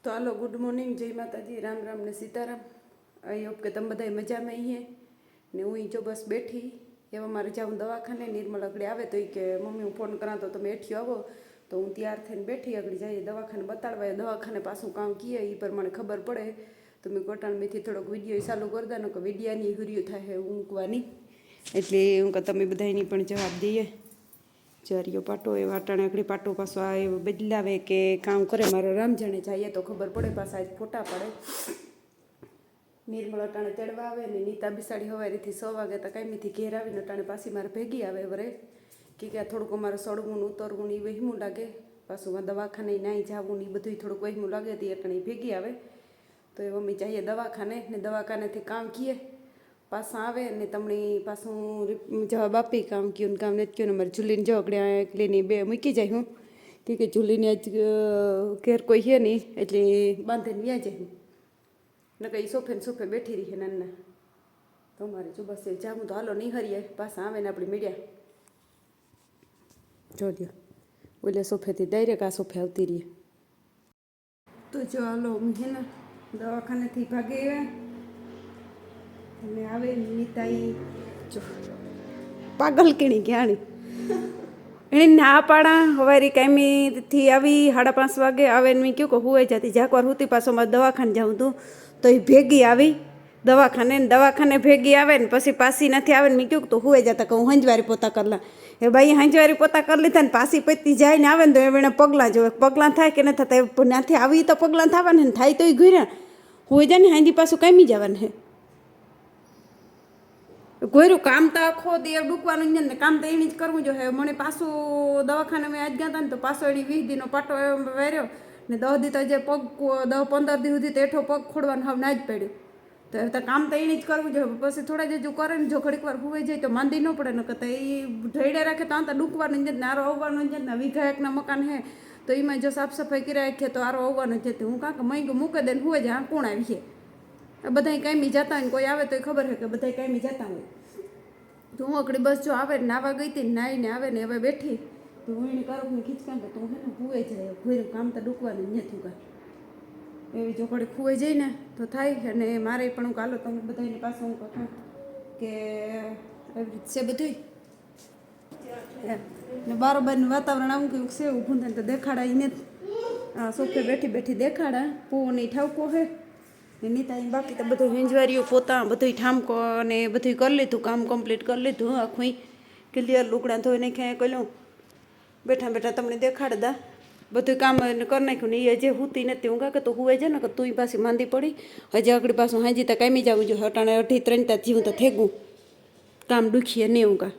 તો હાલો, good morning, જય માતાજી, રામ રામ ને સીતારામ. આઈ હોપ કે તમે બધા મજામાં છીએ ને. હું જો બસ બેઠી એવા મારે જાઉં દવાખાને. નિર્મલ આગળ આવે તો એ કે મમ્મી હું ફોન કરા તો તમે એઠી આવો. તો હું તૈયાર થઈને બેઠી, આગળ જઈએ દવાખાને બતાડવા. દવાખાને પાછું કામ કીએ એ પ્રમાણે ખબર પડે. તો મેં કોટાણમાંથી થોડોક વિડીયો ચાલુ કરી દો કે વિડીયાની હુર્યું થાય ઊંઘવાની. એટલે હું કે તમે બધાની પણ જવાબ દઈએ. જરિયો પાટો એ વાટાણે આગળ પાટો પાછો આ એ બદલાવે કે કામ કરે મારો રામ જાણે. જઈએ તો ખબર પડે. પાછા આજ ફોટા પડે. નિર્મળ અટાણે તેડવા આવે ને નીતા બિસાડી હવારીથી 6 વાગે તો કાંઈથી ઘેર આવીને અટાણે પાછી મારે ભેગી આવે વરે કે થોડુંક અમારે સડવું ને ઉતરવું ને એ વહેમું લાગે. પાછું દવાખાને નાહી જવું ને એ બધું થોડુંક વહેમું લાગે તે અટાણે ભેગી આવે. તો એ મમ્મી જઈએ દવાખાને ને દવાખાનેથી કામ કીએ પાછા આવે ને તમને પાછું જવાબ આપી કામ કયું ને કામ નથી કયું ને. મારે જુલીને જો આગળ એકલીની બે મૂકી જાય હું કે જુલીને આજ ઘેર કોઈ છે નહીં એટલે બાંધીને વ્યા જાય ને કંઈ સોફે ને સોફે બેઠી રહી છે નાના. તો મારે જો બસ જામું તો હાલો નહીં હરીએ પાછા આવે ને આપણી મીડિયા જોજો ઓલે સોફેથી ડાયરેક્ટ આ સોફે આવતી રહીએ. તો જો હાલો હું છે ને દવાખાનેથી ભાગી આવ્યા અને આવે નીતા જો પાગલ કેણી ક્યાણી એને ના પાડા હવારી કાયમીથી આવી 5:30 વાગે આવે ને મેં કહ્યું કે હુંય જતી જાકવાર હુતી પાછો મારે દવાખાને જાઉં તું તો એ ભેગી આવી દવાખાને ભેગી આવે ને પછી પાછી નથી આવે ને મેં કહ્યું તો હુંય જતા કે હું હંજવારી પોતા કરલા. એ ભાઈ હંજવારી પોતા કરી લીધા ને પાછી પતી જાય ને આવે ને તો એને પગલાં જોવે. પગલાં થાય કે ન થતા ત્યાંથી આવી તો પગલાં થવાને ને થાય તો એ ઘૂર્યા હુંય જાય ને હાંજી પાછું કામી જવાનું હે. ગોયરું કામ તો આખો દે ડૂકવાનું ને કામ તો એની જ કરવું જોઈએ. મને પાછું દવાખાને મેં આજ ગયા હતા ને તો પાછો એની 20 દીનો પાટો વેર્યો ને 10 દી તો જે પગ 10-15 દી સુધી તો એઠો પગ ખોડવાનું હવે ના જ પડ્યું. તો કામ તો એની જ કરવું જોઈએ. પછી થોડા જે કરે ને જો ઘડીક વાર હુવાઈ જાય તો માંદી ન પડે. ને કરતા એ ઢેડે રાખે તો આ ડૂકવાનું જ ને આરો આવવાનું જ ને. વીઘા એકના મકાન હે તો એમાં જો સાફ સફાઈ કરી રાખીએ તો આરો આવવાનું જ. હું કાંક મહિંગું મૂકે દે ને હુવે જાય આ કોણ આવી છે. બધા કાંઈ જતા હોય ને કોઈ આવે તો ખબર છે કે બધા કાંઈ જતા હોય. તો હું આગળ બસ જો આવે ને નાવા ગઈ હતી ને નાહીને આવે ને હવે બેઠી તો હું એને કરું ખીચકાન તો હું હે ને હુવે જાય. ઘોરું કામ તો ડૂકવાનું જ નથી કાંઈ. એવી જો ઘડી ખુવાઈ જાય ને તો થાય. અને મારે પણ હું કાલો તમે બધાની પાસે હું કહું કે એવી રીતે છે બધું ને બારોબારનું વાતાવરણ આવું કેવું છે ઊભું થાય તો દેખાડા એને આ સોફે બેઠી બેઠી દેખાડા પૂની ઠાવકો હે ને નીતા બાકી તો બધું હેંજવારીઓ પોતા બધું ઠામકો ને બધું કરી લીધું. કામ કમ્પ્લીટ કરી લીધું. આખું ક્લિયર લુગડા ધોઈ નાખ્યા કર્યું. બેઠા બેઠા તમને દેખાડતા બધું કામ કરી નાખ્યું ને એ જે હુતી નથી હું કાંકે તો હુવે છે ને કે તું પાછી માંદી પડી હજી આગળ પાછું હાજી તો કામી જવું જોઈએ. અટાણે 2:30 જીવું તો થેગું કામ દુખીએ નહીં હું કાં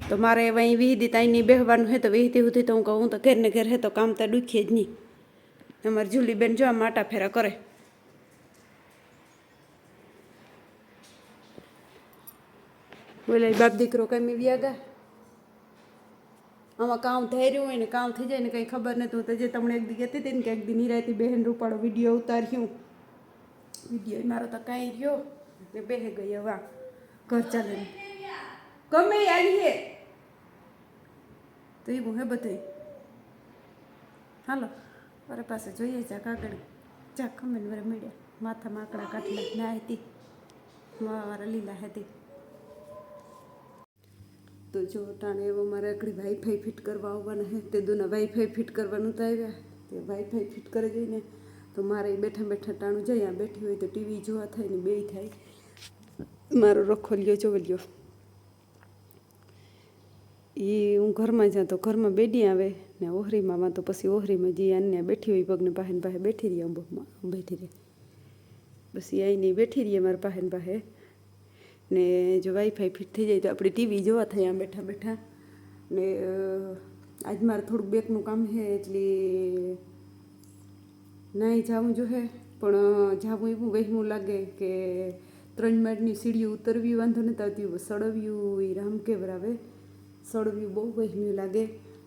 તો મારે હવે અહીં 20 દી તાઈની બેહવાનું હે તો 20 દી સુધી તો હું કહું હું તો ઘેર ને ઘેર હે તો કામ તો દુખીએ જ નહીં. અમારે જુલીબેન જો આમ આટા ફેરા કરે. બોલે બાપ દીકરો કામી વ્યાગા આમાં કામ થઈ રહ્યું હોય ને કામ થઈ જાય ને કંઈ ખબર નથી. હું તો જે તમને એક દી કહેતી હતી ને કે એક દી નિરાયતી બહેન રૂપાળો વિડીયો ઉતાર્યું વિડીયો મારો તો કાંઈ રહ્યો ને બેહે ગઈ હવે ઘર ચાલે ગમે આવી હે તો એવું હે બધું. હાલો મારે પાસે જોઈએ ચા કાગળ ચા ખમે વરે મળ્યા માથામાં આકડા કાટલા ના હતી મારા લીલા હતી. તો જો ટાણે એવો મારે આકડી વાઈફાઈ ફિટ કરવા આવવાના હે તે દોના વાઈફાઈ ફિટ કરવાનું તો આવ્યા તે વાઈફાઈ ફિટ કરી જઈને તો મારે બેઠા બેઠા ટાણું જાય. આ બેઠી હોય તો ટીવી જોવા થાય ને બે થાય. મારો રખો લ્યો જોવે લ્યો એ હું ઘરમાં જાઉં તો ઘરમાં બેડી આવે ને ઓહરીમાં તો પછી ઓહરીમાં જે આને બેઠી હોય પગને પાસે પાસે બેઠી રહીએ અંબોમાં બેઠી રહે બસ એ આવીને બેઠી રહીએ મારા પાસે પાસે ને જો વાઈફાઈ ફિટ થઈ જાય તો આપણે ટીવી જોવા થાય આમ બેઠા બેઠા. ને આજ મારે થોડુંક બેકનું કામ છે એટલે નાહી જવું જોઈએ પણ જવું એવું વહેમું લાગે કે 3 માળની સીડીઓ ઉતરવી વાંધો નથી આવતી. સળવ્યું એ રામકેવર આવે સળવ્યું બહુ વહેમ્યું લાગે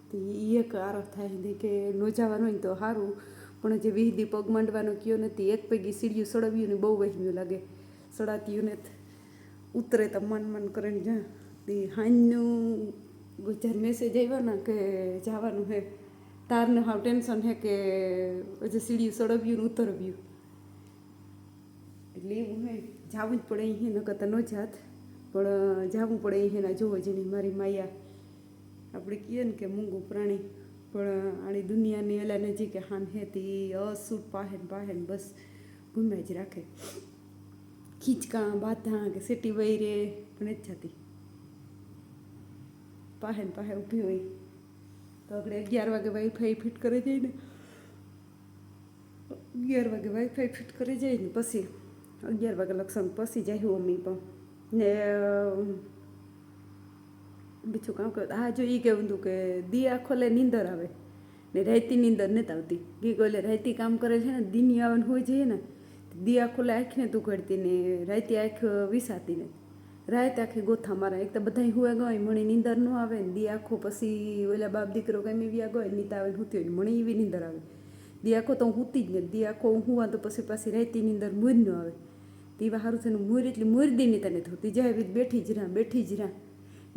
તો એ એક આરો થાય કે ન જવાનું હોય તો સારું પણ જે 20 દી પગ માંડવાનો કયો નથી. એક પૈકી સીડીયું સળવ્યું ને બહુ વહેમ્યું લાગે સળાતીયું નથી ઉતરે તો મન કરીને જા તે હાંજનું 4 મેસેજ આવ્યો ને કે જવાનું હે તારને હાવ ટેન્શન હે કે હજી સીડી સડવ્યું ને ઉતરવ્યું એટલે એવું હે જવું જ પડે અહીં ન કરતા ન જાત પણ જવું પડે અહીંના જોવો જેની મારી માયા આપણે કહીએ ને કે મૂંગું પ્રાણી પણ આની દુનિયાની એલા નજીક હાન હેતી અસૂટ પાહે ને બસ ઘૂમ્યા જ રાખે ખીચકા બાધા કે સેટી વહી રે પણ જ જતી પાહે ઊભી હોય તો આપણે 11 વાગે વાઈફાઈ ફિટ કરી જઈએ ને 11 વાગે વાઈફાઈ ફિટ કરી જાય ને પછી 11 વાગે લક્ષણ પછી જાય મમ્મી પણ ને બીજું કામ કર હા જો એ કહેવું હતું કે દી આખો લે નીંદર આવે ને રાતી નીંદર નથી આવતી ગીગો એટલે રાતી કામ કરે છે ને દીની આવવાનું હોય જઈએ ને દી આખો લે આંખને તું કરતી ને રાતી આંખ વિસાતી ને રાત આખી ગોથા મારા એક તો બધા હુએ ગઈ મને નીંદર ન આવે ને દી આખો પછી ઓલા બાપ દીકરો ગમે વ્યા ગયો નીતા આવે હુતી હોય મને એવી નીંદર આવે દી આખો તો હું હુતી જ ને દી આખો હું હુવા તો પછી પાછી રાતી નીંદર મૂર ન આવે તેવા સારું છે મૂર એટલી મૂરદી ની તને થતી જાય બેઠી જ રહ્યા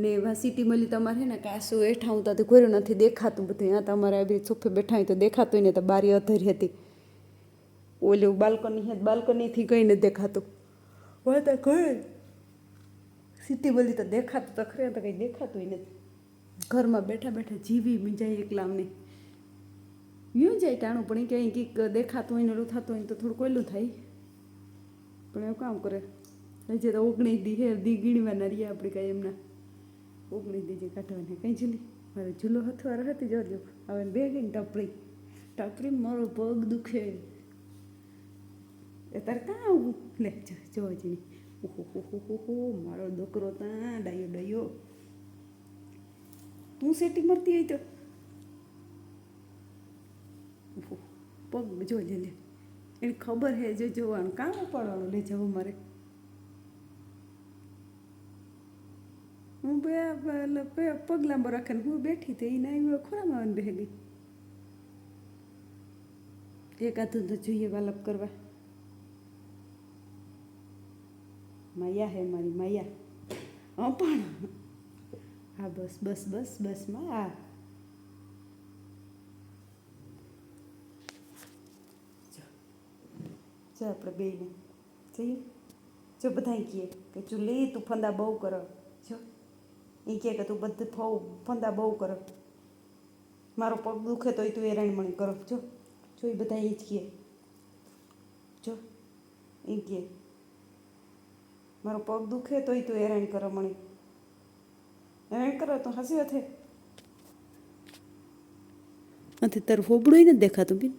ને એવા સિટી મળી તમારે ને કાસું હેઠા હું તો કોઈ નથી દેખાતું બધું ત્યાં તમારે આવી સોફે બેઠા હોય તો દેખાતું ને તો બારી અધરી હતી ઓલું બાલ્કનીથી કંઈ નથી દેખાતું વાતા ઘરે સિટી મળી તો દેખાતું તો ખરે તો કંઈ દેખાતું નથી ઘરમાં બેઠા જીવી મીંજાય એકલામને યું જાય ટાણું પણ ક્યાંય કંઈક દેખાતું હોય ને ઓલું થતું હોય તો થોડું કોયલું થાય પણ એવું કામ કરે હજી તો 19 દી હે દી ગીણવાના રહ્યા આપણે કાંઈ એમના 19 દી જે કાઢવાને કંઈ ઝૂલી મારે ઝૂલો હથવાર હતી જોજો હવે બે ગઈને ટાપરી મારો પગ દુખે એ તારે કાં આવું લે જોવા જઈને ઓહો મારો છોકરો ત્યાં ડાયો તું સેટી મરતી હોય તો પગ જોજે લે એને ખબર હે જો જોવાનું કામ ઉપાડવાનું લે જવું મારે હું પગ લાંબો રાખે ને હું બેઠી તો એને આવી ખોરામાં આવવાની બેહી ગઈ એકાદું તો જોઈએ વાલપ કરવા માયા હે મારી માયા પણ હા બસ માં આ જો આપણે બેને જઈએ જો બધા કહે કે ચૂલી તું ફંદા બહુ કરો જો એ કહે કે તું બધું ફંદા બહુ કરો મારો પગ દુખે તોય તું હેરાનમણી કરો જો એ બધા એ જ કહે જો એ કહે મારો પગ દુખે તોય તું હેરાન કરો મણી હેરાન કરો તો હસી હથે નથી તારું હોબળું નથી દેખાતું બેન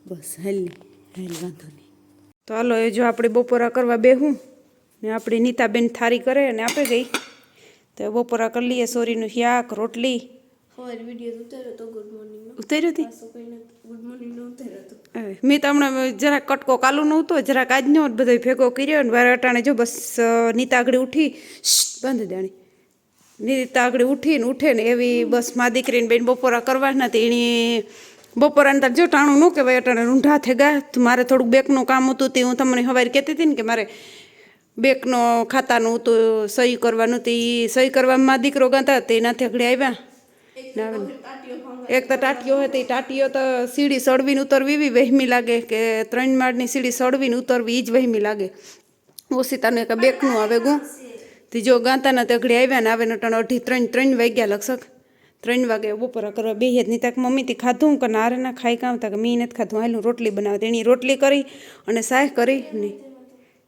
બસ હાલ વાંધો નહીં તો હાલો એ જો આપણે બપોરા કરવા બેહું ને આપણી નીતાબેન થારી કરે અને આપે ગઈ તો બપોરા કરી લઈએ સોરીનું શાક રોટલી મેં તો હમણાં જરાક કટકો કાલું નહોતો જરાક આજનો બધો ભેગો કર્યો ને વારે અટાણે જો બસ નીતા આગળ ઉઠી બાંધી દેણી નીતા આગળ ઉઠે ને એવી બસ મા દીકરીને બેન બપોરા કરવા નથી એની બપોરાને તાર જો ટાણું ન કહેવાય અટાણે રૂંઢા થઈ ગયા તો મારે થોડુંક બેકનું કામ હતું તે હું તમને સવારે કહેતી હતી ને કે મારે બેકનો ખાતાનું હતું સહી કરવાનું હતું એ સહી કરવામાં મા દીકરો ગાતા તે એનાથી આગળ આવ્યા એક તો ટાટીઓ હતી ટાટીઓ તો સીડી સળવીને ઉતરવી એવી વહેમી લાગે કે 3 માળની સીડી સળવીને ઉતરવી એ જ વહેમી લાગે ઓસીતાનું એક બેકનું આવે ગું તે જો ગાતાના તે આગળ આવ્યા ને આવે ને ટાણ 2:30 વાગ્યા લગસક 3 વાગે બપોરા કરવા બેહી જ નહીં તાક મમ્મીથી ખાધું કે નારે ના ખાઈ કામ તા કે મેં નથી ખાધું હાલું રોટલી બનાવે એની રોટલી કરી અને શાક કરી નહીં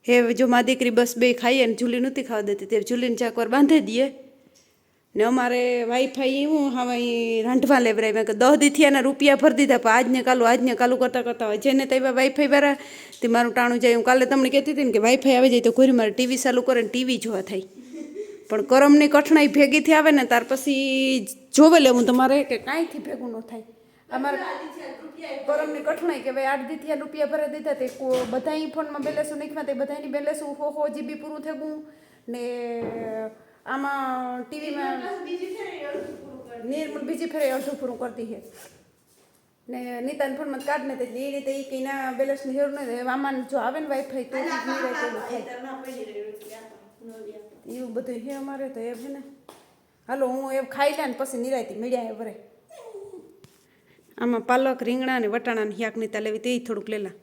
હે જો મા દીકરી બસ બે ખાઈએ ને ઝૂલી નહોતી ખાવા દેતી તે ઝૂલીને ચાકવાર બાંધી દઈએ ને અમારે વાઈફાઈ એવું હવે રાંધવા લેવરાવ્યા કે 10 દી થયાના રૂપિયા ભરી દીધા પણ આજને કાલું કરતા હોય જેને તો એવા વાઈફાઈ વાળા તે મારું ટાણું જાય હું કાલે તમને કહેતી હતી ને કે વાઈફાઈ આવી જાય તો કોઈ મારે ટીવી ચાલુ કરે ને ટીવી જોવા થાય પણ કરમની કઠણાઈ ભેગીથી આવે ને ત્યાર પછી જોવે લેવું તમારે કે કાંઈથી ભેગું ન થાય અમારે કરમની કઠણાઈ કે ભાઈ 8 દી થયા રૂપિયા ભરી દીધા તે બધા ફોનમાં બેલેન્સ નાખ્યા તે બધાની બેલેન્સ 100 GB પૂરું થઈ ગયું ને આમાં ટીવીમાં નિર્મળ બીજી ફેરે અડધું પૂરું કરતી છે ને નીતાને ફોનમાં કાર્ડ ને તે એ રીતે એ કંઈ ના બેલેન્સની જરૂર નથી આમાં જો આવે ને વાઈફાઈ તો એવું બધું છે અમારે તો એ છે ને હાલો હું એ ખાઈ લે ને પછી નિરાયતી મીડિયા એ ભરે આમાં પાલક રીંગણા અને વટાણાની શાકની લેવી તે થોડુંક લેલા.